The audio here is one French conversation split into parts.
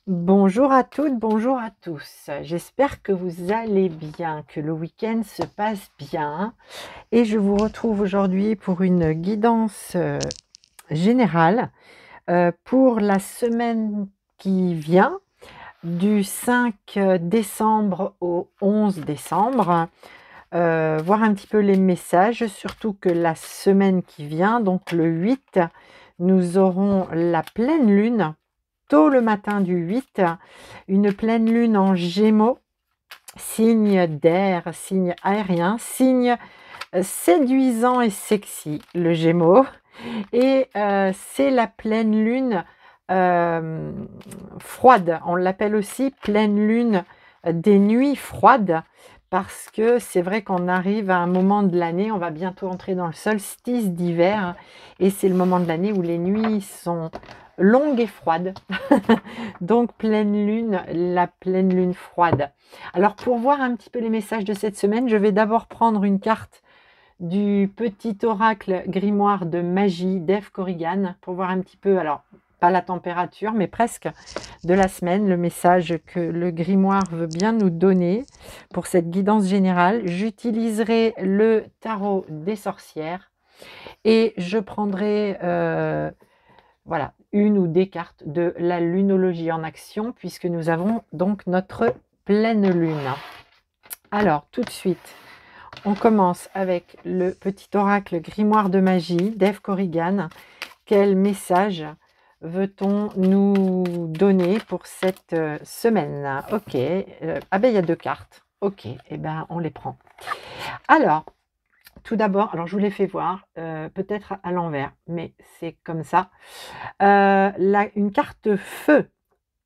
Bonjour à toutes, bonjour à tous. J'espère que vous allez bien, que le week-end se passe bien. Et je vous retrouve aujourd'hui pour une guidance générale pour la semaine qui vient, du 5 décembre au 11 décembre. Voir un petit peu les messages, surtout que la semaine qui vient, donc le 8, nous aurons la pleine lune tôt le matin du 8, une pleine lune en Gémeaux, signe d'air, signe aérien, signe séduisant et sexy, le Gémeaux. Et c'est la pleine lune euh, froide. On l'appelle aussi pleine lune des nuits froides parce que c'est vrai qu'on arrive à un moment de l'année, on va bientôt entrer dans le solstice d'hiver et c'est le moment de l'année où les nuits sont longues et froides. Donc pleine lune, la pleine lune froide. Alors pour voir un petit peu les messages de cette semaine, je vais d'abord prendre une carte du petit oracle grimoire de magie d'Eve Corrigan pour voir un petit peu, alors pas la température, mais presque de la semaine, le message que le grimoire veut bien nous donner pour cette guidance générale. J'utiliserai le tarot des sorcières et je prendrai voilà, une ou des cartes de la lunologie en action puisque nous avons donc notre pleine lune. Alors tout de suite, on commence avec le petit oracle grimoire de magie d'Eve Corrigan. Quel message veut-on nous donner pour cette semaine? Ok, ah ben il y a deux cartes. Ok, et ben on les prend. Alors, tout d'abord, alors je vous les fais voir, peut-être à l'envers, mais c'est comme ça. Une carte feu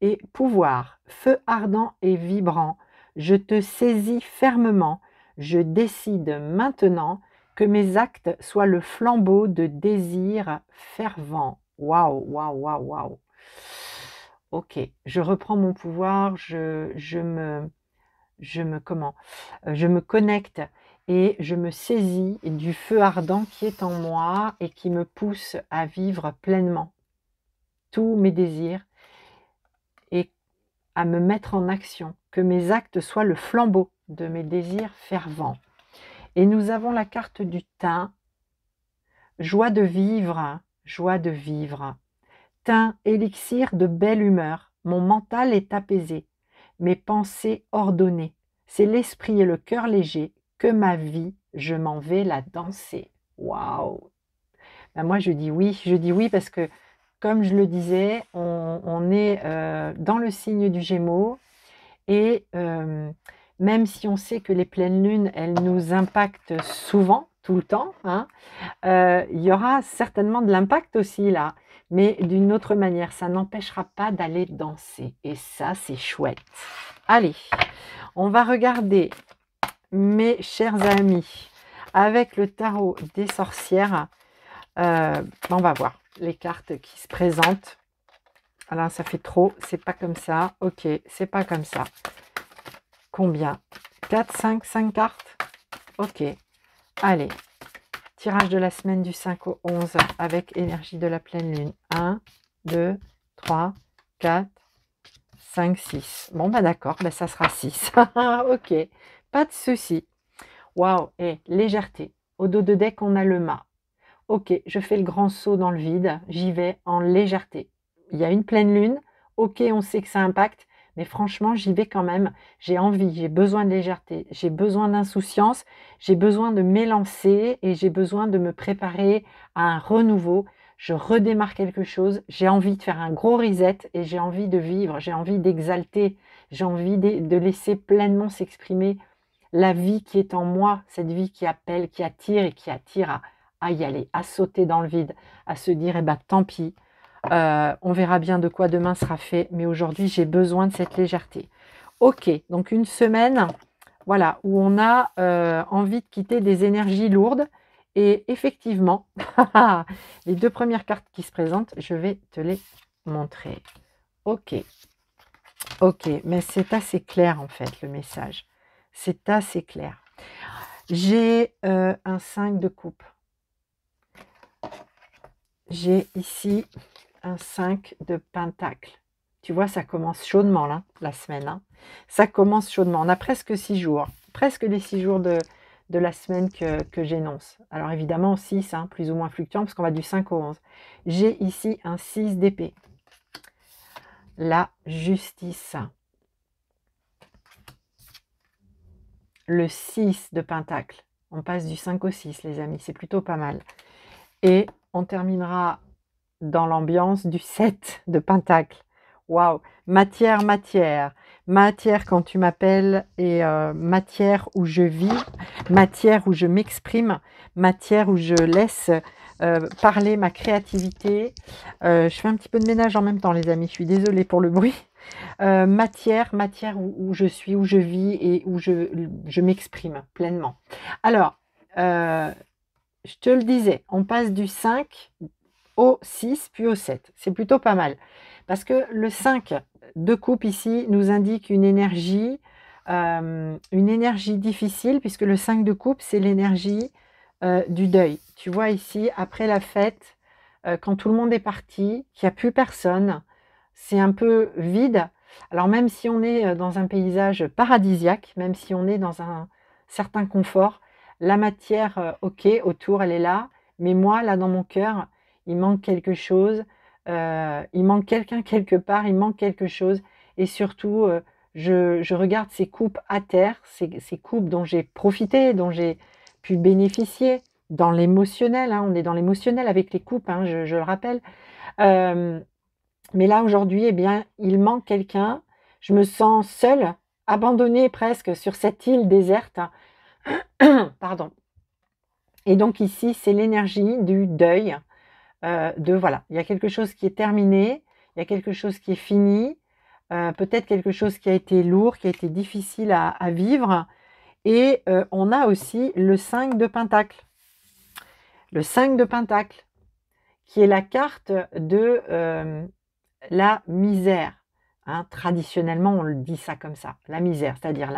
et pouvoir, feu ardent et vibrant, je te saisis fermement, je décide maintenant que mes actes soient le flambeau de désirs fervents. Waouh, waouh, waouh, waouh. Ok, je reprends mon pouvoir, comment, je me connecte et je me saisis du feu ardent qui est en moi et qui me pousse à vivre pleinement tous mes désirs et à me mettre en action, que mes actes soient le flambeau de mes désirs fervents. Et nous avons la carte du thym, joie de vivre, joie de vivre. Thym, élixir de belle humeur, mon mental est apaisé, mes pensées ordonnées. C'est l'esprit et le cœur léger, que ma vie, je m'en vais la danser. Waouh! Ben moi je dis oui parce que comme je le disais, on est dans le signe du Gémeaux. Et même si on sait que les pleines lunes, elles nous impactent souvent, tout le temps, hein, il y aura certainement de l'impact aussi là, mais d'une autre manière. Ça n'empêchera pas d'aller danser. Et ça, c'est chouette. Allez, on va regarder, mes chers amis, avec le tarot des sorcières. On va voir les cartes qui se présentent. Alors, ça fait trop, c'est pas comme ça. Ok, c'est pas comme ça. Combien? 4, 5 cartes? Ok. Allez. Tirage de la semaine du 5 au 11 avec énergie de la pleine lune. 1, 2, 3, 4, 5, 6. Bon, bah d'accord, bah ça sera 6. Ok. Pas de souci. Waouh. Et légèreté. Au dos de deck, on a le mât. Ok, je fais le grand saut dans le vide. J'y vais en légèreté. Il y a une pleine lune. Ok, on sait que ça impacte. Mais franchement, j'y vais quand même. J'ai envie, j'ai besoin de légèreté, j'ai besoin d'insouciance, j'ai besoin de m'élancer et j'ai besoin de me préparer à un renouveau. Je redémarre quelque chose, j'ai envie de faire un gros reset et j'ai envie de vivre, j'ai envie d'exalter, j'ai envie de laisser pleinement s'exprimer la vie qui est en moi, cette vie qui appelle, qui attire et qui attire à y aller, à sauter dans le vide, à se dire, eh ben tant pis, on verra bien de quoi demain sera fait, mais aujourd'hui, j'ai besoin de cette légèreté. Ok, donc une semaine, voilà, où on a envie de quitter des énergies lourdes. Et effectivement, les deux premières cartes qui se présentent, je vais te les montrer. Ok, ok, mais c'est assez clair en fait le message. C'est assez clair. J'ai un 5 de coupe. J'ai ici un 5 de pentacle. Tu vois, ça commence chaudement, là, la semaine. Hein. Ça commence chaudement. On a presque 6 jours. Presque les 6 jours de la semaine que j'énonce. Alors évidemment, 6, hein, plus ou moins fluctuant, parce qu'on va du 5 au 11. J'ai ici un 6 d'épée. La justice. Le 6 de pentacle. On passe du 5 au 6, les amis. C'est plutôt pas mal. Et on terminera dans l'ambiance du 7 de pentacle. Waouh! Matière, matière. Matière quand tu m'appelles et matière où je vis, matière où je m'exprime, matière où je laisse parler ma créativité. Je fais un petit peu de ménage en même temps, les amis. Je suis désolée pour le bruit. Matière où je suis, où je vis et où je m'exprime pleinement. Alors, je te le disais, on passe du 5 au 6 puis au 7. C'est plutôt pas mal. Parce que le 5 de coupe ici nous indique une énergie difficile, puisque le 5 de coupe, c'est l'énergie du deuil. Tu vois ici, après la fête, quand tout le monde est parti, qu'il n'y a plus personne, c'est un peu vide. Alors même si on est dans un paysage paradisiaque, même si on est dans un certain confort, la matière, ok, autour, elle est là, mais moi, là, dans mon cœur, il manque quelque chose, il manque quelqu'un quelque part, il manque quelque chose, et surtout, je regarde ces coupes à terre, ces coupes dont j'ai profité, dont j'ai pu bénéficier, dans l'émotionnel, hein, on est dans l'émotionnel avec les coupes, hein, je le rappelle, mais là, aujourd'hui, eh bien, il manque quelqu'un, je me sens seule, abandonnée presque sur cette île déserte, pardon. Et donc ici, c'est l'énergie du deuil, voilà, il y a quelque chose qui est terminé, il y a quelque chose qui est fini, peut-être quelque chose qui a été lourd, qui a été difficile à vivre. Et on a aussi le 5 de pentacle. Le 5 de pentacle, qui est la carte de la misère. Hein, traditionnellement, on le dit ça comme ça, la misère, c'est-à-dire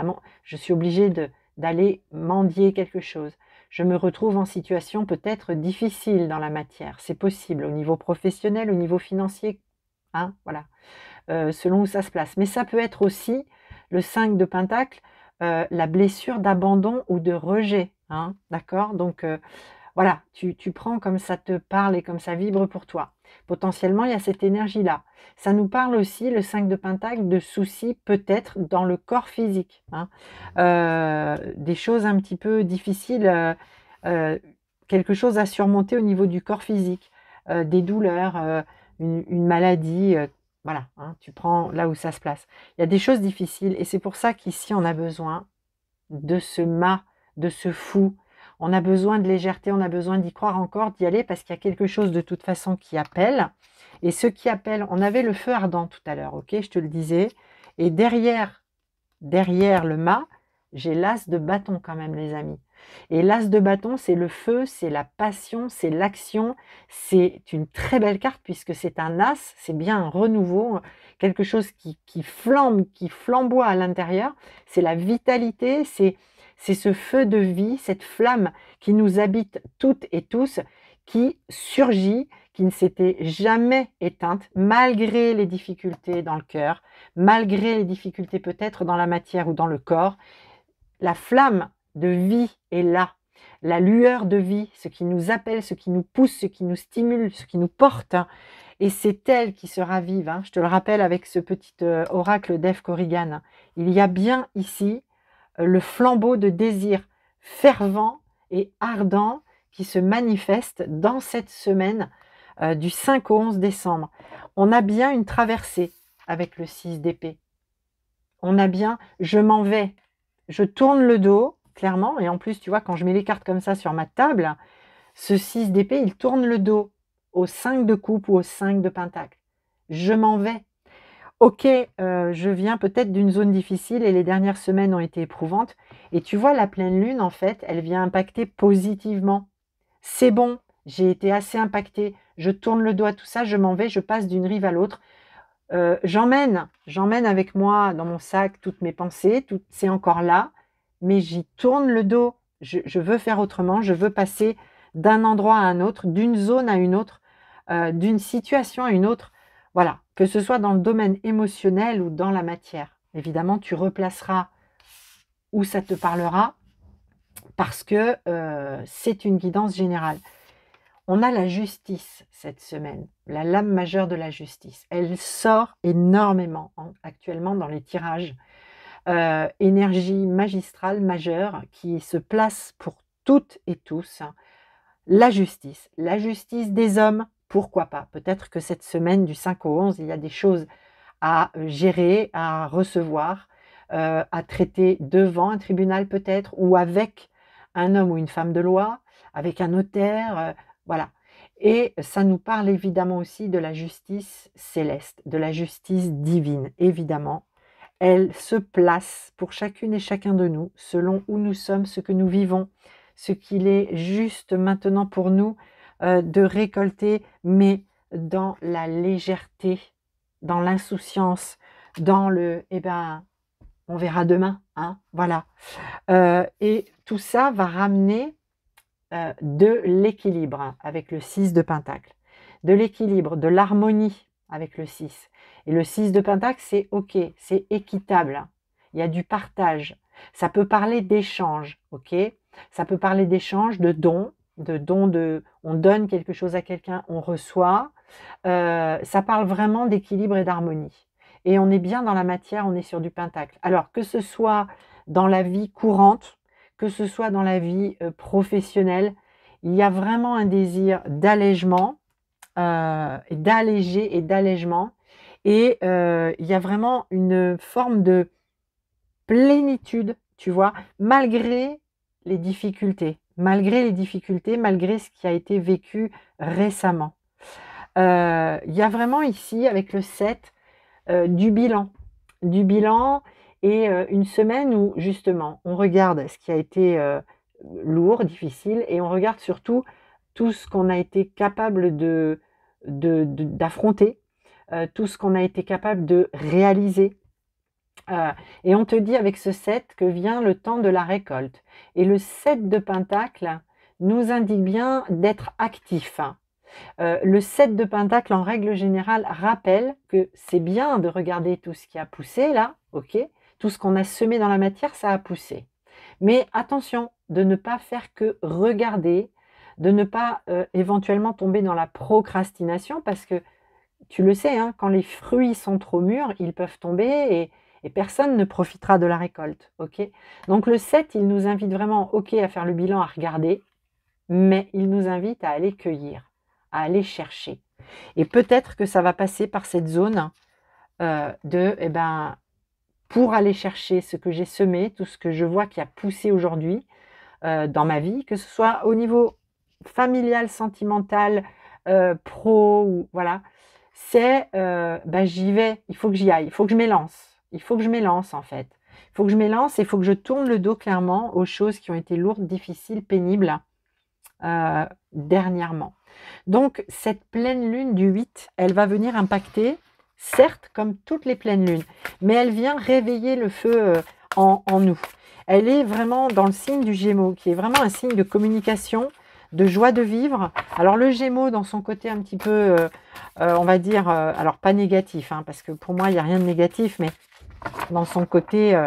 je suis obligée d'aller mendier quelque chose. Je me retrouve en situation peut-être difficile dans la matière, c'est possible, au niveau professionnel, au niveau financier, hein, voilà, selon où ça se place. Mais ça peut être aussi, le 5 de pentacle, la blessure d'abandon ou de rejet, hein, d'accord? Donc, voilà, tu prends comme ça te parle et comme ça vibre pour toi. Potentiellement, il y a cette énergie-là. Ça nous parle aussi, le 5 de pentacle, de soucis peut-être dans le corps physique. Hein. Des choses un petit peu difficiles, quelque chose à surmonter au niveau du corps physique. Des douleurs, une maladie, voilà, hein, tu prends là où ça se place. Il y a des choses difficiles et c'est pour ça qu'ici, on a besoin de ce mât, de ce fou. On a besoin de légèreté, on a besoin d'y croire encore, d'y aller, parce qu'il y a quelque chose de toute façon qui appelle. Et ce qui appelle, on avait le feu ardent tout à l'heure, ok, je te le disais. Et derrière le mât, j'ai l'as de bâton quand même, les amis. Et l'as de bâton, c'est le feu, c'est la passion, c'est l'action. C'est une très belle carte puisque c'est un as, c'est bien un renouveau, quelque chose qui flambe, qui flamboie à l'intérieur. C'est la vitalité, c'est ce feu de vie, cette flamme qui nous habite toutes et tous, qui surgit, qui ne s'était jamais éteinte, malgré les difficultés dans le cœur, malgré les difficultés peut-être dans la matière ou dans le corps. La flamme de vie est là. La lueur de vie, ce qui nous appelle, ce qui nous pousse, ce qui nous stimule, ce qui nous porte. Et c'est elle qui se ravive. Hein. Je te le rappelle avec ce petit oracle d'Eve Corrigan. Il y a bien ici le flambeau de désir fervent et ardent qui se manifeste dans cette semaine du 5 au 11 décembre. On a bien une traversée avec le 6 d'épée. On a bien, je m'en vais, je tourne le dos, clairement, et en plus, tu vois, quand je mets les cartes comme ça sur ma table, ce 6 d'épée, il tourne le dos au 5 de coupe ou au 5 de pentacle. Je m'en vais. Ok, je viens peut-être d'une zone difficile et les dernières semaines ont été éprouvantes. Et tu vois, la pleine lune, en fait, elle vient impacter positivement. C'est bon, j'ai été assez impactée. Je tourne le dos à tout ça, je m'en vais, je passe d'une rive à l'autre. J'emmène avec moi dans mon sac toutes mes pensées, c'est encore là, mais j'y tourne le dos. Je veux faire autrement, je veux passer d'un endroit à un autre, d'une zone à une autre, d'une situation à une autre. Voilà, que ce soit dans le domaine émotionnel ou dans la matière. Évidemment, tu replaceras où ça te parlera, parce que c'est une guidance générale. On a la justice cette semaine, la lame majeure de la justice. Elle sort énormément actuellement dans les tirages. Énergie magistrale majeure qui se place pour toutes et tous. La justice des hommes, pourquoi pas. Peut-être que cette semaine du 5 au 11, il y a des choses à gérer, à recevoir, à traiter devant un tribunal peut-être, ou avec un homme ou une femme de loi, avec un notaire, voilà. Et ça nous parle évidemment aussi de la justice céleste, de la justice divine, évidemment. Elle se place pour chacune et chacun de nous, selon où nous sommes, ce que nous vivons, ce qu'il est juste maintenant pour nous de récolter, mais dans la légèreté, dans l'insouciance, dans le eh ben, on verra demain, hein, voilà. Et tout ça va ramener de l'équilibre avec le 6 de Pentacle, de l'équilibre, de l'harmonie avec le 6. Et le 6 de Pentacle, c'est ok, c'est équitable, il y a du partage. Ça peut parler d'échange, ok? Ça peut parler d'échange, de dons, on donne quelque chose à quelqu'un, on reçoit. Ça parle vraiment d'équilibre et d'harmonie. Et on est bien dans la matière, on est sur du Pentacle. Alors que ce soit dans la vie courante, que ce soit dans la vie professionnelle, il y a vraiment un désir d'allègement, d'alléger et d'allègement. Et il y a vraiment une forme de plénitude, tu vois, malgré les difficultés, malgré ce qui a été vécu récemment. Il y a vraiment ici, avec le 7, du bilan et une semaine où justement on regarde ce qui a été lourd, difficile, et on regarde surtout tout ce qu'on a été capable d'affronter, tout ce qu'on a été capable de réaliser. Et on te dit avec ce 7 que vient le temps de la récolte. Et le 7 de Pentacle nous indique bien d'être actif. Le 7 de Pentacle, en règle générale, rappelle que c'est bien de regarder tout ce qui a poussé là, ok? Tout ce qu'on a semé dans la matière, ça a poussé. Mais attention, de ne pas faire que regarder, de ne pas éventuellement tomber dans la procrastination, parce que tu le sais, hein, quand les fruits sont trop mûrs, ils peuvent tomber et personne ne profitera de la récolte, ok? Donc le 7, il nous invite vraiment, ok, à faire le bilan, à regarder, mais il nous invite à aller cueillir, à aller chercher. Et peut-être que ça va passer par cette zone eh ben, pour aller chercher ce que j'ai semé, tout ce que je vois qui a poussé aujourd'hui dans ma vie, que ce soit au niveau familial, sentimental, pro, ou voilà, c'est ben, j'y vais, il faut que j'y aille, il faut que je m'élance, il faut que je m'élance en fait. Il faut que je m'élance et il faut que je tourne le dos clairement aux choses qui ont été lourdes, difficiles, pénibles dernièrement. Donc cette pleine lune du 8, elle va venir impacter, certes comme toutes les pleines lunes, mais elle vient réveiller le feu en nous. Elle est vraiment dans le signe du Gémeaux, qui est vraiment un signe de communication, de joie de vivre. Alors le Gémeaux, dans son côté un petit peu, on va dire, alors pas négatif, hein, parce que pour moi il n'y a rien de négatif, mais dans son côté,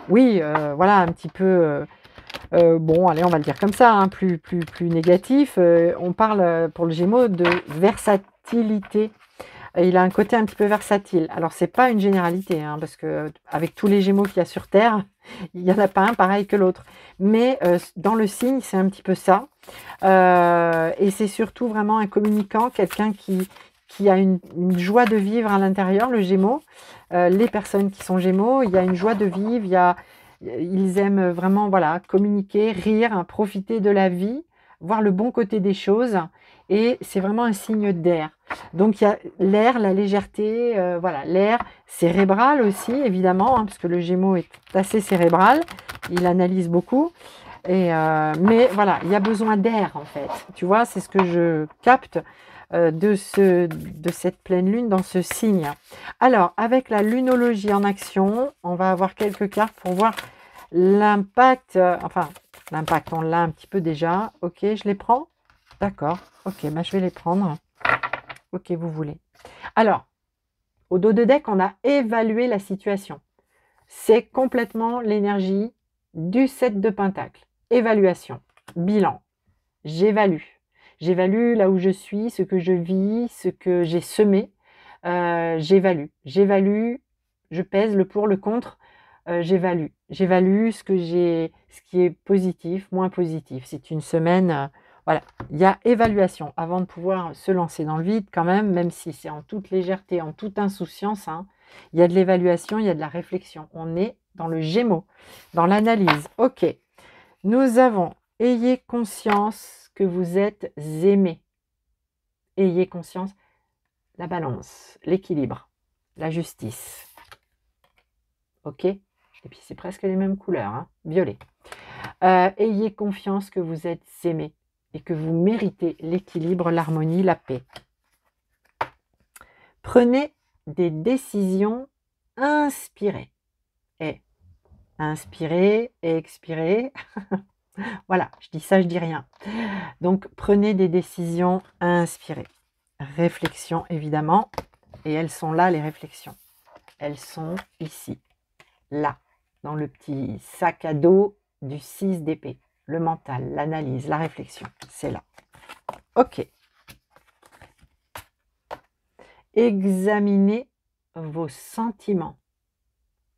oui, voilà, un petit peu... bon, allez, on va le dire comme ça, hein, plus négatif. On parle pour le Gémeaux de versatilité. Il a un côté un petit peu versatile. Alors, c'est pas une généralité, hein, parce que avec tous les Gémeaux qu'il y a sur Terre, il n'y en a pas un pareil que l'autre. Mais dans le signe, c'est un petit peu ça. Et c'est surtout vraiment un communicant, quelqu'un qui a une joie de vivre à l'intérieur, le Gémeaux. Les personnes qui sont Gémeaux, il y a une joie de vivre, ils aiment vraiment voilà, communiquer, rire, profiter de la vie, voir le bon côté des choses. Et c'est vraiment un signe d'air. Donc il y a l'air, la légèreté, voilà, l'air cérébral aussi, évidemment, hein, parce que le Gémeaux est assez cérébral, il analyse beaucoup. Mais voilà, il y a besoin d'air en fait. Tu vois, c'est ce que je capte de cette pleine lune dans ce signe. Alors, avec la lunologie en action, on va avoir quelques cartes pour voir l'impact. Enfin, l'impact, on l'a un petit peu déjà. Ok, je les prends. D'accord. Ok, bah, je vais les prendre. Ok, vous voulez. Alors, Au dos de deck, on a évalué la situation. C'est complètement l'énergie du 7 de Pentacle. Évaluation, bilan, j'évalue. J'évalue là où je suis, ce que je vis, ce que j'ai semé. J'évalue, je pèse le pour, le contre. J'évalue ce qui est positif, moins positif. C'est une semaine, voilà, il y a évaluation avant de pouvoir se lancer dans le vide quand même si c'est en toute légèreté, en toute insouciance, hein. Il y a de l'évaluation, il y a de la réflexion. On est dans le Gémeaux, dans l'analyse. Ok, nous avons ayez conscience que vous êtes aimé. Ayez conscience, la balance, l'équilibre, la justice. Ok. Et puis c'est presque les mêmes couleurs, hein, violet. Ayez confiance que vous êtes aimé et que vous méritez l'équilibre, l'harmonie, la paix. Prenez des décisions inspirées. Et inspirez et expirez. Voilà, je dis ça, je dis rien. Donc prenez des décisions inspirées. Réflexion évidemment. Et elles sont là, les réflexions. Elles sont ici, là, dans le petit sac à dos du 6 d'épée. Le mental, l'analyse, la réflexion, c'est là. Ok. Examinez vos sentiments.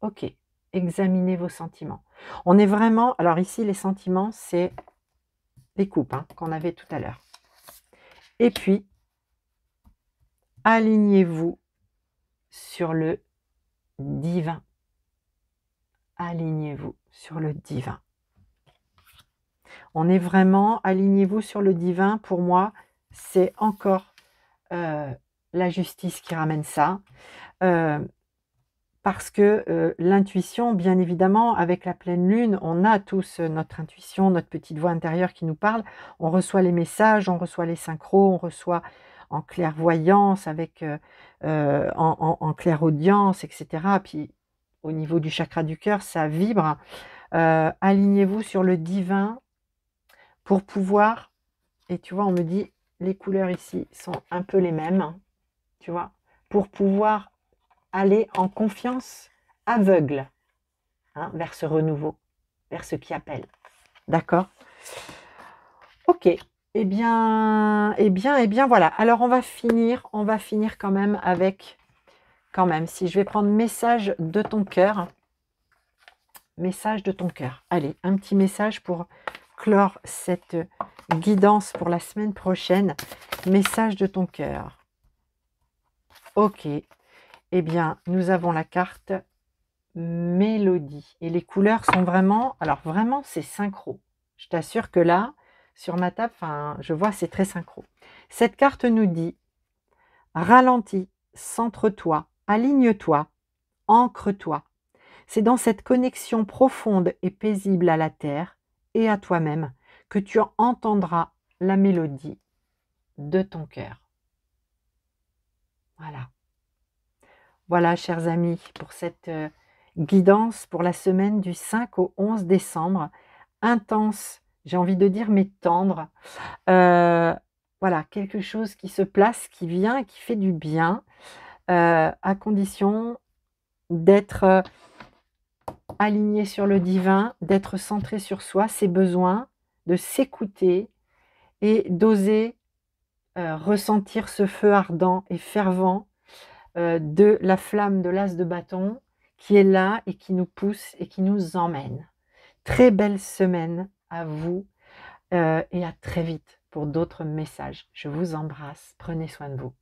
Ok, examinez vos sentiments. On est vraiment... Alors ici, les sentiments, c'est les coupes hein, qu'on avait tout à l'heure. Et puis, alignez-vous sur le divin. Alignez-vous sur le divin. On est vraiment, alignez-vous sur le divin. Pour moi, c'est encore la justice qui ramène ça. Parce que l'intuition, bien évidemment, avec la pleine lune, on a tous notre intuition, notre petite voix intérieure qui nous parle. On reçoit les messages, on reçoit les synchros, on reçoit en clairvoyance, en clairaudience, etc. Puis au niveau du chakra du cœur, ça vibre. Alignez-vous sur le divin pour pouvoir, et tu vois, on me dit, les couleurs ici sont un peu les mêmes, tu vois, pour pouvoir aller en confiance aveugle hein, vers ce renouveau, vers ce qui appelle. D'accord? Ok. Eh bien, voilà. Alors, on va finir quand même avec, si je vais prendre message de ton cœur. Message de ton cœur. Allez, un petit message pour clore cette guidance pour la semaine prochaine. Message de ton cœur. Ok. Eh bien, nous avons la carte Mélodie. Et les couleurs sont vraiment... Alors, vraiment, c'est synchro. Je t'assure que là, sur ma table, je vois, c'est très synchro. Cette carte nous dit ralentis, centre-toi, aligne-toi, ancre-toi. C'est dans cette connexion profonde et paisible à la terre et à toi-même que tu entendras la mélodie de ton cœur. Voilà. Voilà, chers amis, pour cette guidance pour la semaine du 5 au 11 décembre. Intense, j'ai envie de dire, mais tendre. Voilà, quelque chose qui se place, qui vient et qui fait du bien, à condition d'être aligné sur le divin, d'être centré sur soi, ses besoins, de s'écouter et d'oser ressentir ce feu ardent et fervent de la flamme de l'as de bâton qui est là et qui nous pousse et qui nous emmène. Très belle semaine à vous et à très vite pour d'autres messages. Je vous embrasse. Prenez soin de vous.